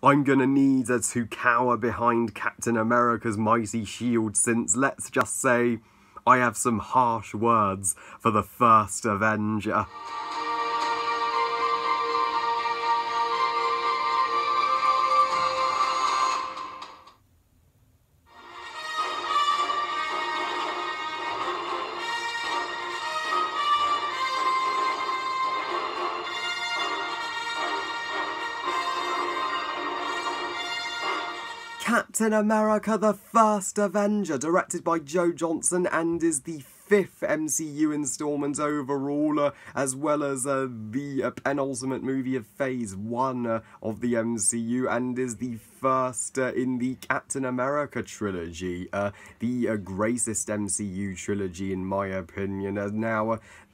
I'm gonna need to cower behind Captain America's mighty shield since, let's just say, I have some harsh words for the First Avenger. Captain America the First Avenger, directed by Joe Johnston, and is the 5th MCU installment overall, as well as the penultimate movie of Phase 1 of the MCU, and is the first in the Captain America trilogy, the greatest MCU trilogy in my opinion.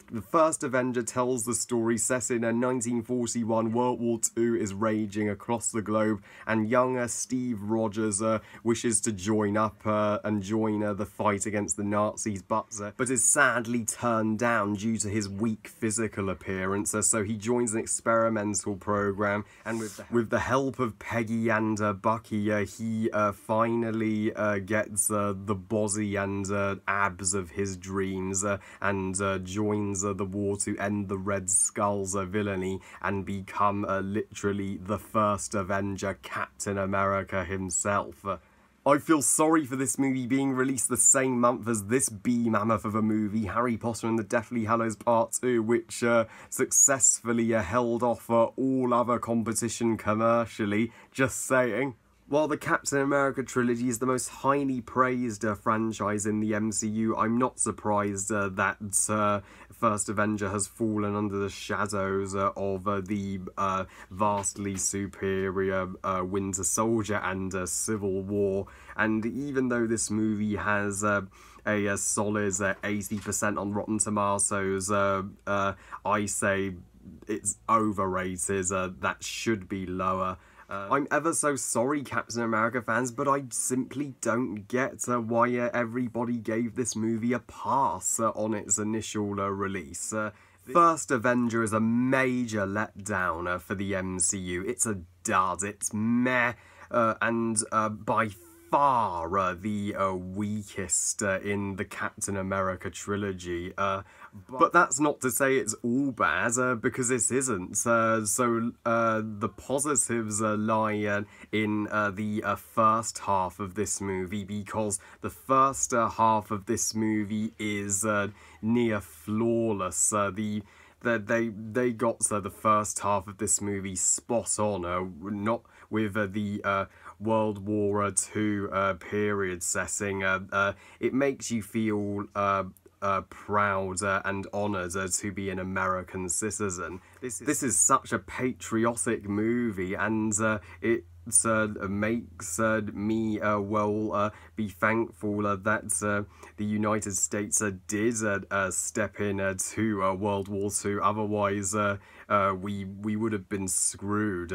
The First Avenger tells the story set in 1941. World War II is raging across the globe, and young Steve Rogers wishes to join up and join the fight against the Nazis, but is sadly turned down due to his weak physical appearance. So he joins an experimental program, and with the help of Peggy and Bucky, he finally gets the body and abs of his dreams and joins the war to end the Red Skull's villainy and become literally the First Avenger, Captain America himself. I feel sorry for this movie being released the same month as this behemoth of a movie, Harry Potter and the Deathly Hallows Part 2, which successfully held off all other competition commercially, just saying. While the Captain America trilogy is the most highly praised franchise in the MCU, I'm not surprised that First Avenger has fallen under the shadows of the vastly superior Winter Soldier and Civil War. And even though this movie has a solid 80% on Rotten Tomatoes, I say it's overrated. That should be lower. I'm ever so sorry, Captain America fans, but I simply don't get why everybody gave this movie a pass on its initial release. First Avenger is a major letdown for the MCU. It's a dud, it's meh, and by far the weakest in the Captain America trilogy. But that's not to say it's all bad, because it isn't. The positives lie in the first half of this movie, because the first half of this movie is near flawless. They got the first half of this movie spot on, not with the World War II period setting. It makes you feel proud and honoured to be an American citizen. This is such a patriotic movie, and it makes me be thankful that the United States did step in to World War II. Otherwise, we would have been screwed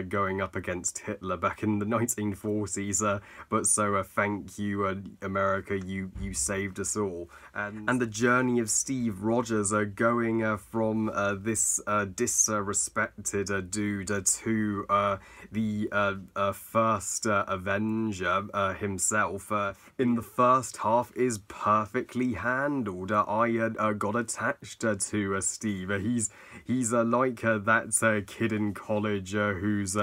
going up against Hitler back in the 1940s. But thank you, America, you saved us all. And the journey of Steve Rogers going from this disrespected dude to the First Avenger himself in the first half is perfectly handled. I got attached to Steve. He's like that kid in college who's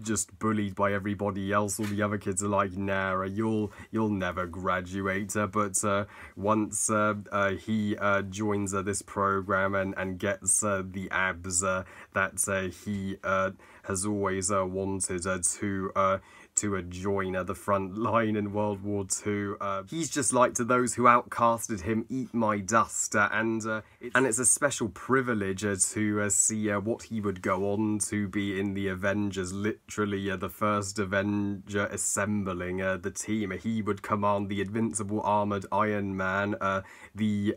just bullied by everybody else. All the other kids are like, nah, you'll never graduate. But once he joins this program and gets the abs that he has always wanted to join the front line in World War II. He's just like to those who outcasted him, eat my dust, and it's a special privilege to see what he would go on to be in the Avengers, literally the First Avenger assembling the team. He would command the invincible armoured Iron Man, the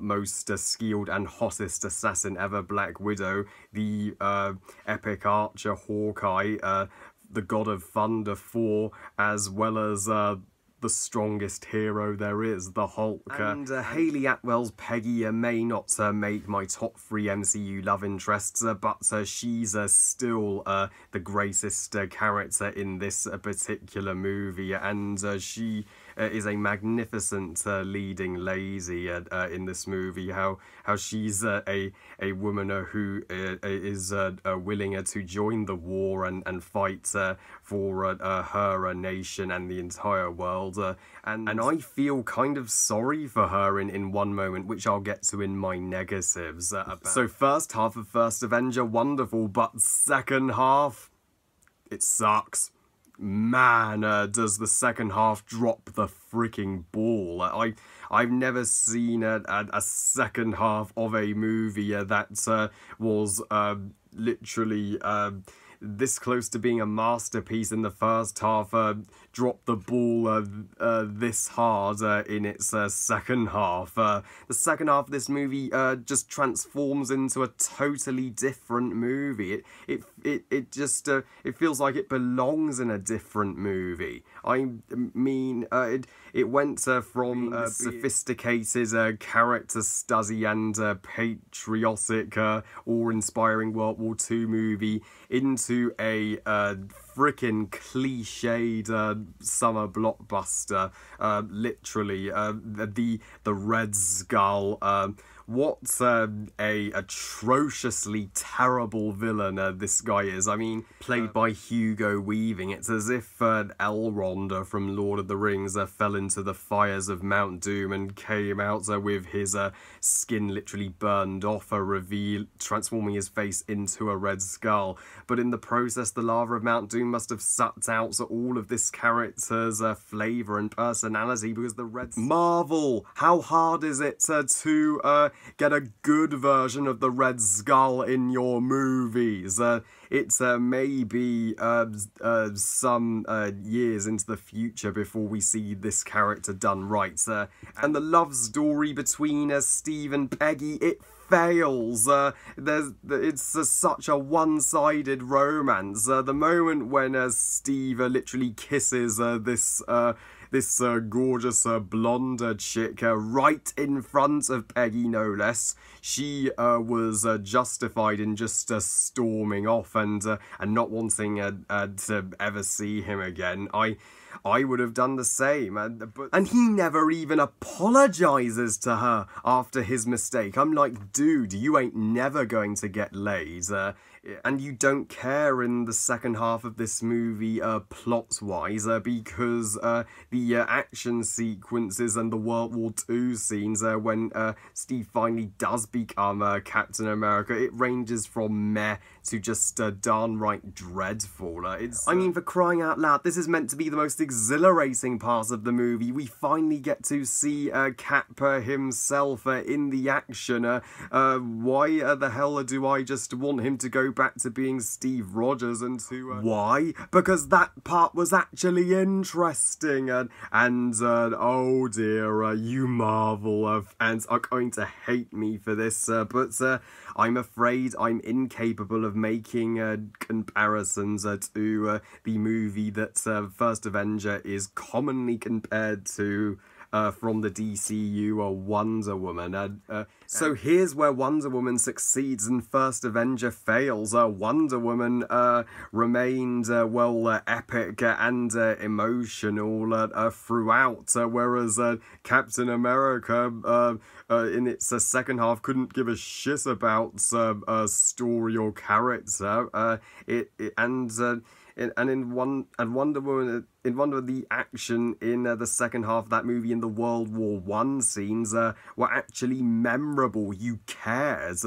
most skilled and hottest assassin ever, Black Widow, the epic archer Hawkeye, the God of Thunder 4, as well as the strongest hero there is, the Hulk. And Hayley Atwell's Peggy may not make my top 3 MCU love interests, but she's still the greatest character in this particular movie, and she is a magnificent leading lady in this movie. How she's a woman who is willing to join the war and fight for her nation and the entire world. And I feel kind of sorry for her in one moment, which I'll get to in my negatives. So first half of First Avenger, wonderful, but second half, it sucks. Man, does the second half drop the freaking ball. I've never seen a second half of a movie that was literally this close to being a masterpiece in the first half, dropped the ball this hard in its second half. The second half of this movie just transforms into a totally different movie. It just it feels like it belongs in a different movie. I mean, it went from sophisticated character study and patriotic, awe-inspiring World War II movie into a frickin' cliched summer blockbuster. Literally, the Red Skull. What a atrociously terrible villain this guy is. I mean, played by Hugo Weaving. It's as if Elrond from Lord of the Rings fell into the fires of Mount Doom and came out with his skin literally burned off, transforming his face into a red skull. But in the process, the lava of Mount Doom must have sucked out all of this character's flavour and personality, because the red... Marvel! How hard is it to get a good version of the Red Skull in your movies? It may be some years into the future before we see this character done right. And the love story between Steve and Peggy, it fails. It's such a one-sided romance. The moment when Steve literally kisses this gorgeous blonde chick right in front of Peggy, no less, she was justified in just storming off and not wanting to ever see him again. I would have done the same, and he never even apologises to her after his mistake. I'm like, dude, you ain't never going to get laid. And you don't care in the second half of this movie plot-wise, because the action sequences and the World War II scenes when Steve finally does become Captain America, it ranges from meh to just downright dreadful. I mean, for crying out loud, this is meant to be the most exhilarating part of the movie. We finally get to see Cap himself in the action. Why the hell do I just want him to go back to being Steve Rogers and to... Why? Because that part was actually interesting, and oh dear, you Marvel fans are going to hate me for this, but I'm afraid I'm incapable of making comparisons to the movie that First Avenger is commonly compared to from the DCU, Wonder Woman. So here's where Wonder Woman succeeds and First Avenger fails. Wonder Woman remained, well, epic and emotional throughout, whereas Captain America, in its second half, couldn't give a shit about story or character. In Wonder Woman, the action in the second half of that movie in the World War I scenes were actually memorable. You cared.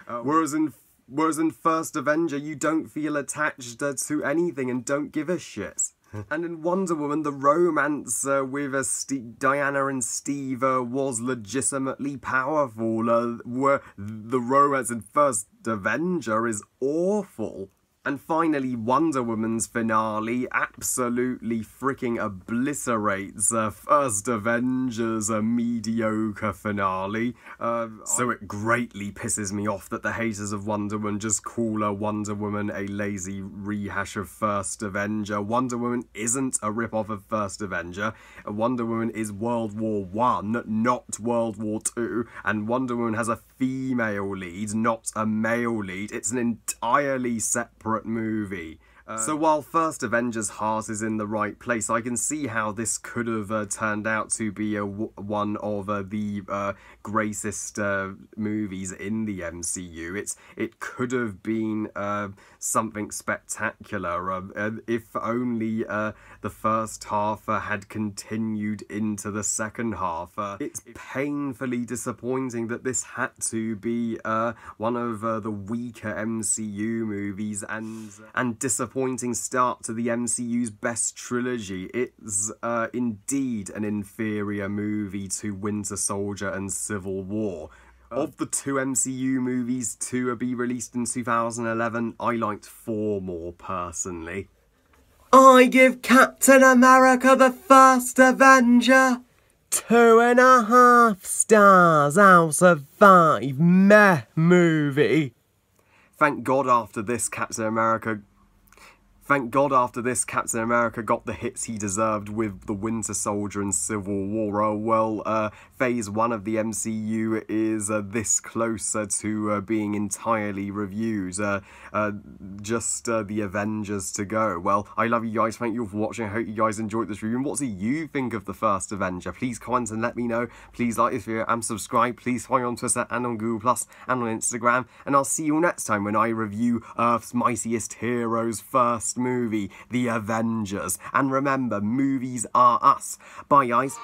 Whereas in First Avenger, you don't feel attached to anything and don't give a shit. And in Wonder Woman, the romance with Diana and Steve was legitimately powerful. Where the romance in First Avenger is awful. And finally, Wonder Woman's finale absolutely freaking obliterates First Avengers' mediocre finale. So it greatly pisses me off that the haters of Wonder Woman just call Wonder Woman a lazy rehash of First Avenger. Wonder Woman isn't a rip-off of First Avenger. Wonder Woman is World War I, not World War II. And Wonder Woman has a female lead, not a male lead. It's an entirely separate movie. So while First Avengers' heart is in the right place, I can see how this could have turned out to be one of the greatest movies in the MCU. It could have been something spectacular if only the first half had continued into the second half. It's painfully disappointing that this had to be one of the weaker MCU movies and disappointing start to the MCU's best trilogy. It's indeed an inferior movie to Winter Soldier and Civil War. Of the two MCU movies to be released in 2011, I liked 4 more personally. I give Captain America the First Avenger 2.5 stars out of 5. Meh movie. Thank God after this Captain America got the hits he deserved with the Winter Soldier and Civil War. Phase 1 of the MCU is this closer to being entirely reviewed. Just the Avengers to go. Well, I love you guys. Thank you all for watching. I hope you guys enjoyed this review. And what do you think of the First Avenger? Please comment and let me know. Please like this video and subscribe. Please follow me on Twitter and on Google+ and on Instagram. And I'll see you all next time when I review Earth's Mightiest Heroes' first movie, The Avengers. And remember, movies are us. Bye, guys.